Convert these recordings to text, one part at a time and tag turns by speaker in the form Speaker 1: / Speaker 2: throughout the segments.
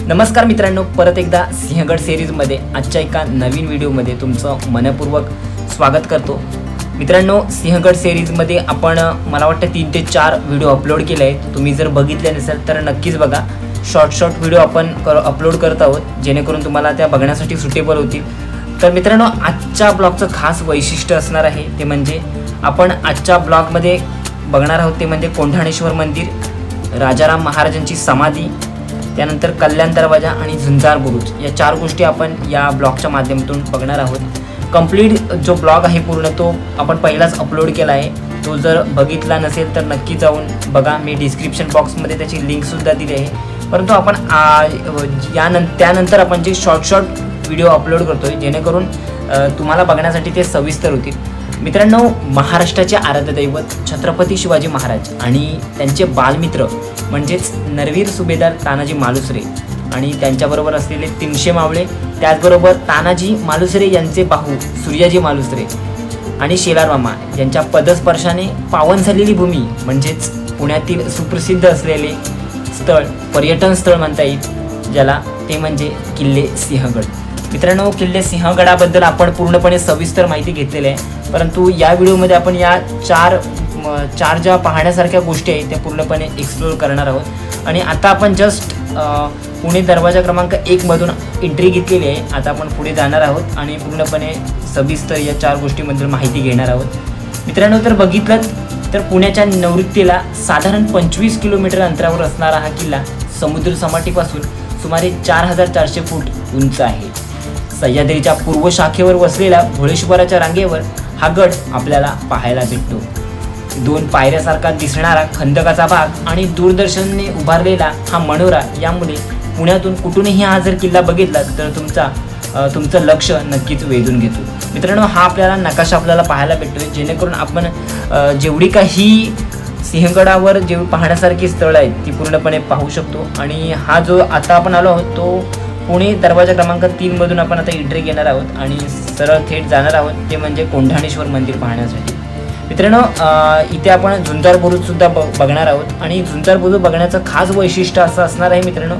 Speaker 1: नमस्कार मित्रांनो, परत एकदा सिंहगड सिरीजमध्ये आजच्या एका नवीन व्हिडिओमध्ये तुमचं मनपूर्वक स्वागत करतो। मित्रांनो, सिंहगड सिरीजमध्ये आपण मला वाटतं 3 ते 4 व्हिडिओ अपलोड केले आहेत। तुम्ही जर बघितले नसेल तर नक्कीच बघा। शॉर्ट व्हिडिओ आपण अपलोड करत आहोत जेणेकरून तुम्हाला त्या बघण्यासाठी सुटेबल होतील। तर मित्रांनो, आजच्या ब्लॉगचं खास वैशिष्ट्य असणार आहे ते म्हणजे आपण आजच्या ब्लॉगमध्ये बघणार आहोत ते म्हणजे कोंढाणेश्वर मंदिर, राजाराम महाराजांची समाधी, त्यानंतर कल्याण दरवाजा आणि झुंजार बुरुज या 4 गोष्टी आपण या ब्लॉगच्या माध्यमातून बघणार आहोत। कंप्लीट जो ब्लॉग आहे पूर्ण तो आपण पहिलाच अपलोड केला आहे। तो जर बघितला नसेल तर नक्की जाऊन बघा। मी डिस्क्रिप्शन बॉक्समध्ये त्याची लिंकसुद्धा दिली आहे। परंतु आपण त्यानंतर आपण जे शॉर्ट व्हिडिओ अपलोड करतोय जेणेकरून तुम्हाला बघण्यासाठी ते सविस्तर होतील। मित्रांनो, महाराष्ट्राचे आराध्य दैवत छत्रपती शिवाजी महाराज आणि त्यांचे बालमित्र म्हणजेच नरवीर सुभेदार तानाजी मालुसरे आणि त्यांच्याबरोबर असलेले 300 मावळे, त्याचबरोबर तानाजी मालुसरे यांचे भाऊ सूर्याजी मालुसरे आणि शेलारमामा यांच्या पदस्पर्शाने पावन झालेली भूमी म्हणजेच पुण्यातील सुप्रसिद्ध असलेले स्थळ, पर्यटन स्थळ म्हणता येईल ज्याला, ते म्हणजे किल्ले सिंहगड। मित्रांनो, किल्ले सिंहगडाबद्दल आपण पूर्णपणे सविस्तर माहिती घेतलेली आहे, परंतु या व्हिडिओमध्ये आपण या चार ज्या पाहण्यासारख्या गोष्टी आहेत त्या पूर्णपणे एक्सप्लोर करणार आहोत। आणि आता आपण जस्ट पुणे दरवाजा क्रमांक 1 मधून एंट्री घेतलेली आहे। आता आपण पुढे जाणार आहोत आणि पूर्णपणे सविस्तर या 4 गोष्टींबद्दल माहिती घेणार आहोत। मित्रांनो, तर बघितलं तर पुण्याच्या नैऋत्येला साधारण 25 किलोमीटर अंतरावर असणारा हा किल्ला समुद्र सपाटीपासून सुमारे 4400 फूट उंच आहे। सह्याद्रीच्या पूर्व शाखेवर वसलेल्या भोळेश्वराच्या रांगेवर हा गड आपल्याला पाहायला भेटतो। 2 पायऱ्यासारखा दिसणारा खंदकाचा भाग आणि दूरदर्शनने उभारलेला हा मनोरा यामुळे पुण्यातून कुठूनही हा जर किल्ला बघितला तर तुमचं लक्ष नक्कीच वेधून घेतो। मित्रांनो, हा आपल्याला नकाशा आपल्याला पाहायला भेटतोय जेणेकरून आपण जेवढी काही सिंहगडावर जे पाहण्यासारखी स्थळं आहेत ती पूर्णपणे पाहू शकतो। आणि हा जो आता आपण आलो आहोत तो पुणे दरवाजा क्रमांक 3 मधून आपण आता एंट्री घेणार आहोत आणि सरळ थेट जाणार आहोत ते म्हणजे कोंढाणेश्वर मंदिर पाहण्यासाठी। मित्रांनो, इथे आपण झुंजार बुरुज सुद्धा बघणार आहोत आणि झुंजार बुरुज बघण्याचं खास वैशिष्ट्य असं असणार आहे मित्रांनो,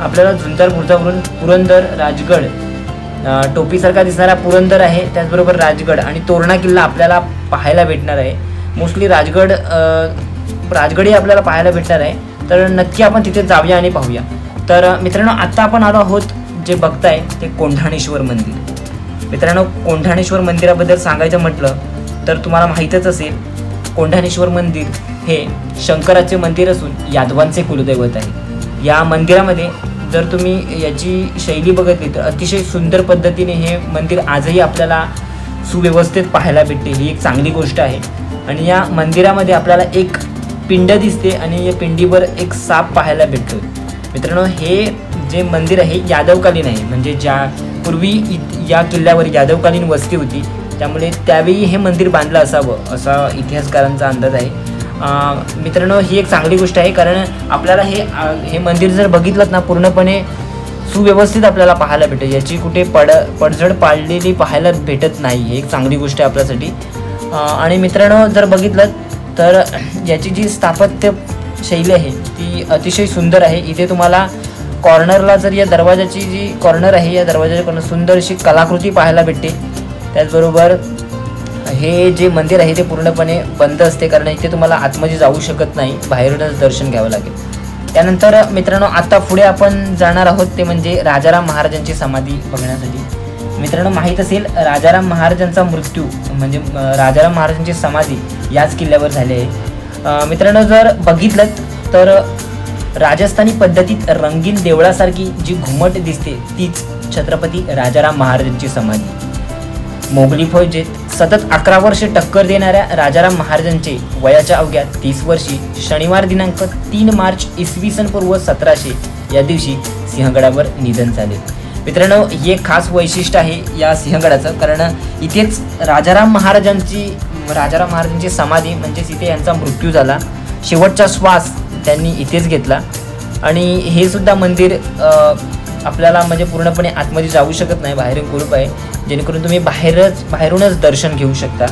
Speaker 1: आपल्याला झुंजार बुरुजावरून पुरंदर, राजगड, टोपीसारखा दिसणारा पुरंदर आहे, त्याचबरोबर राजगड आणि तोरणा किल्ला आपल्याला पाहायला भेटणार आहे। मोस्टली राजगडही आपल्याला पाहायला भेटणार आहे, तर नक्की आपण तिथे जाऊया आणि पाहूया। तर मित्रांनो, आता आपण आलो आहोत जे बघताय ते कोंढाणेश्वर मंदिर। मित्रांनो, कोंढाणेश्वर मंदिराबद्दल सांगायचं म्हटलं तर तुम्हाला माहीतच असेल, कोंढाणेश्वर मंदिर हे शंकराचे मंदिर असून यादवांचे कुलदैवत आहे। या मंदिरामध्ये जर तुम्ही याची शैली बघितली तर अतिशय सुंदर पद्धतीने हे मंदिर आजही आपल्याला सुव्यवस्थित पाहायला भेटते, ही एक चांगली गोष्ट आहे। आणि या मंदिरामध्ये आपल्याला एक पिंड दिसते आणि या पिंडीवर एक साप पाहायला भेटतो। मित्रांनो, हे जे मंदिर आहे यादवकालीन आहे, म्हणजे ज्या पूर्वी या किल्ल्यावर यादवकालीन वस्ती होती त्यामुळे त्यावेळी हे मंदिर बांधलं असावं असा इतिहासकारांचा अंदाज आहे। मित्रांनो, ही एक चांगली गोष्ट आहे कारण आपल्याला हे मंदिर जर बघितलं ना पूर्णपणे सुव्यवस्थित आपल्याला पाहायला भेटेल, याची कुठे पडझड पाडलेली पाहायला भेटत नाही, ही एक चांगली गोष्ट आहे आपल्यासाठी। आणि मित्रांनो, जर बघितलं तर याची जी स्थापत्य शैली आहे ती अतिशय सुंदर आहे। इथे तुम्हाला कॉर्नरला जर या दरवाजाची जी कॉर्नर आहे या दरवाजाच्या कॉर्नर सुंदर अशी कलाकृती पाहायला भेटते। त्याचबरोबर हे जे मंदिर आहे ते पूर्णपणे बंद असते कारण इथे तुम्हाला आतमध्ये जाऊ शकत नाही, बाहेरूनच दर्शन घ्यावं लागेल। त्यानंतर मित्रांनो, आता पुढे आपण जाणार आहोत ते म्हणजे राजाराम महाराजांची समाधी बघण्यासाठी। मित्रांनो, माहीत असेल राजाराम महाराजांचा मृत्यू म्हणजे राजाराम महाराजांची समाधी याच किल्ल्यावर झाली आहे। मित्रांनो, जर बघितलं तर राजस्थानी पद्धतीत रंगीन देवळासारखी जी घुमट दिसते तीच छत्रपती राजाराम महाराजांची समाधी। मोगली फौजेत सतत 11 वर्षे टक्कर देणाऱ्या राजाराम महाराजांचे वयाच्या अवघ्या 30 वर्षी शनिवार दिनांक 3 मार्च इसवी सन पूर्व 1700 या दिवशी सिंहगडावर निधन झाले। मित्रांनो, हे एक खास वैशिष्ट्य आहे या सिंहगडाचं कारण इथेच राजाराम महाराजांची समाधी म्हणजेच इथे यांचा मृत्यू झाला, शेवटचा श्वास त्यांनी इथेच घेतला। आणि हे सुद्धा मंदिर आपल्याला म्हणजे पूर्णपणे आतमध्ये जाऊ शकत नाही, बाहेरून कुलूप आहे जेणेकरून तुम्ही बाहेरूनच दर्शन घेऊ शकता।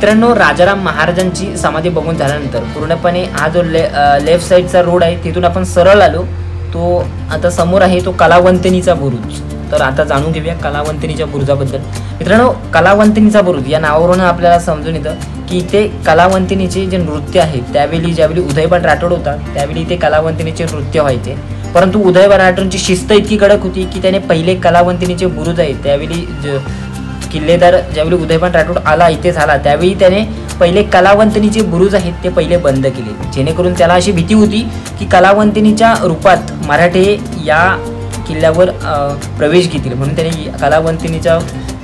Speaker 1: मित्रांनो, राजाराम महाराजांची समाधी बघून झाल्यानंतर पूर्णपणे हा जो लेफ्ट साईडचा रोड आहे तिथून आपण सरळ आलो, तो आता समोर आहे तो कलावंतिनीचा बुरुज. तर आता जाणून घेऊया कलावंतिनीच्या बुरुजाबद्दल. मित्रांनो, कलावंतिनीचा बुरुज या नावावरून आपल्याला समजून येतं की इथे कलावंतिनीचे जे नृत्य आहे ज्यावेळी उदयभान राठोड होता त्यावेळी इथे कलावंतिनीचे नृत्य व्हायचे. परंतु उदयभान राठोडची शिस्त इतकी कडक होती की त्याने पहिले कलावंतिनीचे बुरुज आहे त्यावेळी किल्लेदार ज्यावेळी उदयभान राठोड आला इथे झाला त्यावेळी त्याने पहिले कलावंतिनीचे बुरुज आहेत ते पहिले बंद केले, जेणेकरून त्याला अशी भीती होती की कलावंतिनीच्या रूपात मराठे या किल्ल्यावर प्रवेश घेतील, म्हणून त्याने कलावंतिनीचा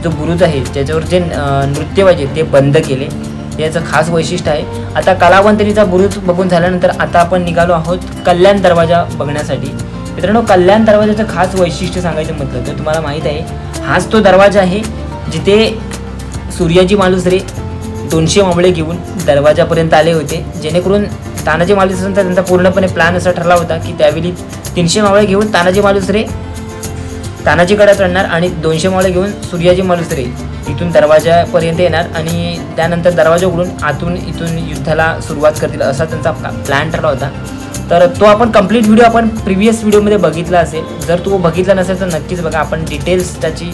Speaker 1: जो बुरुज आहे ज्याच्यावर जे नृत्य व्हायचे ते बंद केले. याचं खास वैशिष्ट्य आहे. आता कलावंतिनीचा बुरुज बघून झाल्यानंतर आता आपण निघालो आहोत कल्याण दरवाजा बघण्यासाठी. मित्रांनो, कल्याण दरवाजाचं खास वैशिष्ट्य सांगायचं म्हटलं तर तुम्हाला माहीत आहे हाच तो दरवाजा आहे जिथे सूर्याजी मालुसरे 200 मावळे घेऊन दरवाजापर्यंत आले होते, जेणेकरून तानाजी मालुसरेंचा त्यांचा पूर्णपणे प्लॅन असा ठरला होता की त्यावेळी 300 मावळे घेऊन तानाजी मालुसरे तानाजीकडे चढणार आणि 200 मावळे घेऊन सूर्याजी मालुसरे इथून दरवाजापर्यंत येणार आणि त्यानंतर दरवाजा उघडून इथून युद्धाला सुरुवात करतील असा त्यांचा प्लॅन ठरला होता. तर तो आपण कंप्लीट व्हिडिओ आपण प्रिव्हियस व्हिडिओमध्ये बघितला असेल. जर तो बघितला नसेल तर नक्कीच बघा, आपण डिटेल्स त्याची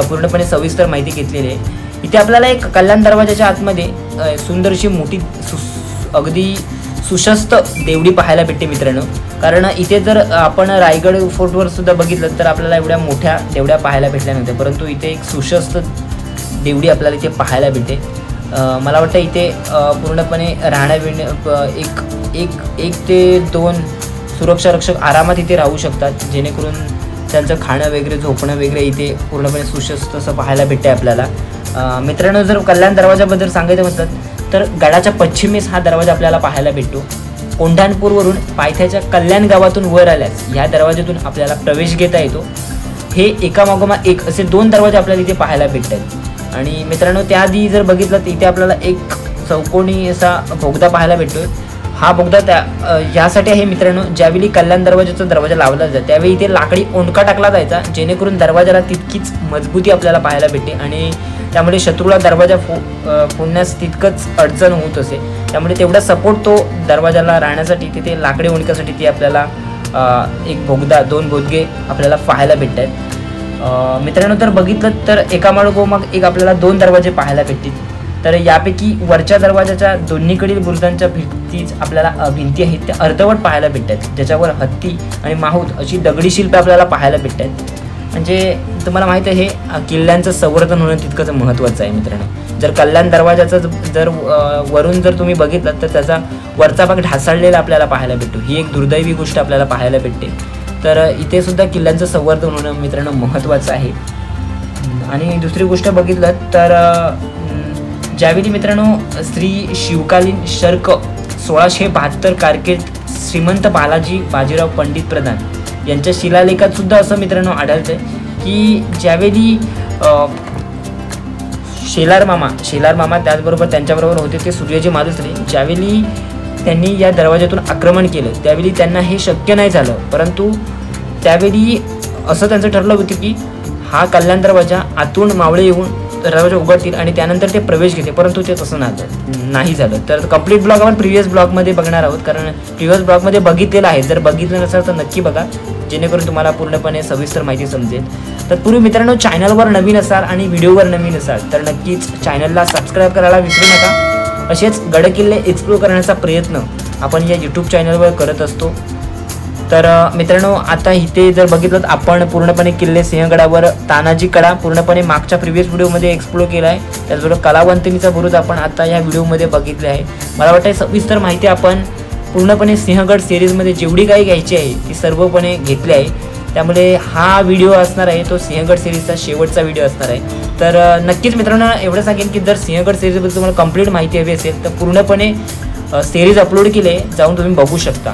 Speaker 1: पूर्णपणे सविस्तर माहिती घेतलेली आहे. इथे आपल्याला एक कल्याण दरवाजाच्या आतमध्ये सुंदरशी मोठी अगदी सुशस्त देवडी पाहायला भेटते मित्रांनो. कारण इथे जर आपण रायगड फोर्टवर सुद्धा बघितलं तर आपल्याला एवढ्या मोठ्या देवड्या पाहायला भेटल्या नव्हत्या, परंतु इथे एक सुशस्त देवडी आपल्याला इथे पाहायला भेटते. मला वाटतं इथे पूर्णपणे एक ते 2 सुरक्षा रक्षक आरामात इथे राहू शकतात, जेणेकरून त्यांचं खाणं वगैरे झोपणं वगैरे इथे पूर्णपणे सुशस्त असं पाहायला भेटते आपल्याला. मित्रांनो, जर कल्याण दरवाजाबद्दल सांगायचं म्हटलं तर गडाच्या पश्चिमेस हा दरवाजा आपल्याला पाहायला भेटतो. कोंढाणपूरवरून पायथ्याच्या कल्याण गावातून वर आल्यास ह्या दरवाजातून आपल्याला प्रवेश घेता येतो. हे एकामागोमाग एक असे 2 दरवाजे आपल्याला इथे पाहायला भेटतात. आणि मित्रांनो, त्याआधी जर बघितलं तर इथे आपल्याला एक चौकोनी असा बोगदा पाहायला भेटतोय. हा बोगदा यासाठी आहे मित्रांनो, ज्यावेळी कल्याण दरवाजाचा दरवाजा लावला जातो त्यावेळी इथे लाकडी ओंडका टाकला जायचा, जेणेकरून दरवाजाला तितकीच मजबूती आपल्याला पाहायला भेटते आणि त्यामुळे शत्रूला दरवाजा फोडण्यास तितकंच अडचण होत असे. त्यामुळे तेवढा सपोर्ट तो दरवाजाला राहण्यासाठी तिथे लाकडी ओंडक्यासाठी ती आपल्याला एक बोगदा 2 बोगदे आपल्याला पाहायला भेटतात. मित्रांनो, तर बघितलं तर एकामागोमाग एक आपल्याला 2 दरवाजे पाहायला भेटतील. तर यापैकी वरच्या दरवाजाच्या दोन्हीकडील बुरुजांच्या भिंती आहेत त्या अर्धवट पाहायला भेटतात, ज्याच्यावर हत्ती आणि माहूत अशी दगडी शिल्पे आपल्याला पाहायला भेटतात. म्हणजे तुम्हाला माहीत आहे हे किल्ल्यांचं संवर्धन होणं तितकंच महत्त्वाचं आहे मित्रांनो. जर कल्याण दरवाजाचा वरून जर तुम्ही बघितलं तर त्याचा वरचा भाग ढासळलेला आपल्याला पाहायला भेटतो. ही एक दुर्दैवी गोष्ट आपल्याला पाहायला भेटते. तर इथे सुद्धा किल्ल्यांचं संवर्धन होणं मित्रांनो महत्त्वाचं आहे. आणि दुसरी गोष्ट बघितलं तर ज्यावेळी मित्रांनो श्री शिवकालीन शर्क 1672 कारकीर्द श्रीमंत बालाजी बाजीराव पंडित प्रधान यांच्या शिलालेखात सुद्धा असं मित्रांनो आढळतंय की ज्यावेळी शेलार मामा त्याचबरोबर त्यांच्याबरोबर होते ते सूर्याजी मालुसरे, ज्यावेळी त्यांनी या दरवाजातून आक्रमण केलं त्यावेळी त्यांना हे शक्य नाही झालं, परंतु त्यावेळी असं त्यांचं ठरलं होतं की हा कल्याण दरवाजा आतून मावळे येऊन दरवाजा उघडतील आणि त्यानंतर ते प्रवेश घेते, परंतु ते तसं नाही झालं. तर कंप्लीट ब्लॉग आपण प्रिव्हियस ब्लॉगमध्ये बघणार आहोत, कारण प्रिव्हियस ब्लॉगमध्ये बघितलेलं आहे. जर बघितलं नसेल तर नक्की बघा, जेणेकरून तुम्हाला पूर्णपणे सविस्तर माहिती समजेल. तत्पूर्वी मित्रांनो, चॅनलवर नवीन असाल आणि व्हिडिओवर नवीन असाल तर नक्कीच चॅनलला सबस्क्राईब करायला विसरू नका. असेच गडकिल्ले एक्सप्लोर करण्याचा प्रयत्न आपण या यूट्यूब चॅनलवर करत असतो. तर मित्रांनो, आता इथे जर बघितलं तर आपण पूर्णपणे किल्ले सिंहगडावर तानाजी कडा पूर्णपणे मागच्या प्रिव्हियस व्हिडिओमध्ये एक्सप्लोर केला आहे. त्याचबरोबर कलावंतिनीचा बुरुज आपण आता या व्हिडिओमध्ये बघितले आहे. मला वाटतं सविस्तर माहिती आपण पूर्णपणे सिंहगड सिरीजमध्ये जेवढी काही घ्यायची आहे ती सर्वपणे घेतली आहे. त्यामुळे हा व्हिडिओ असणार आहे तो सिंहगड सिरीजचा शेवटचा व्हिडिओ असणार आहे. तर नक्कीच मित्रांनो एवढं सांगेन की जर सिंहगड सिरीजबद्दल तुम्हाला कंप्लीट माहिती हवी असेल तर पूर्णपणे सिरीज अपलोड केली आहे, जाऊन तुम्ही बघू शकता.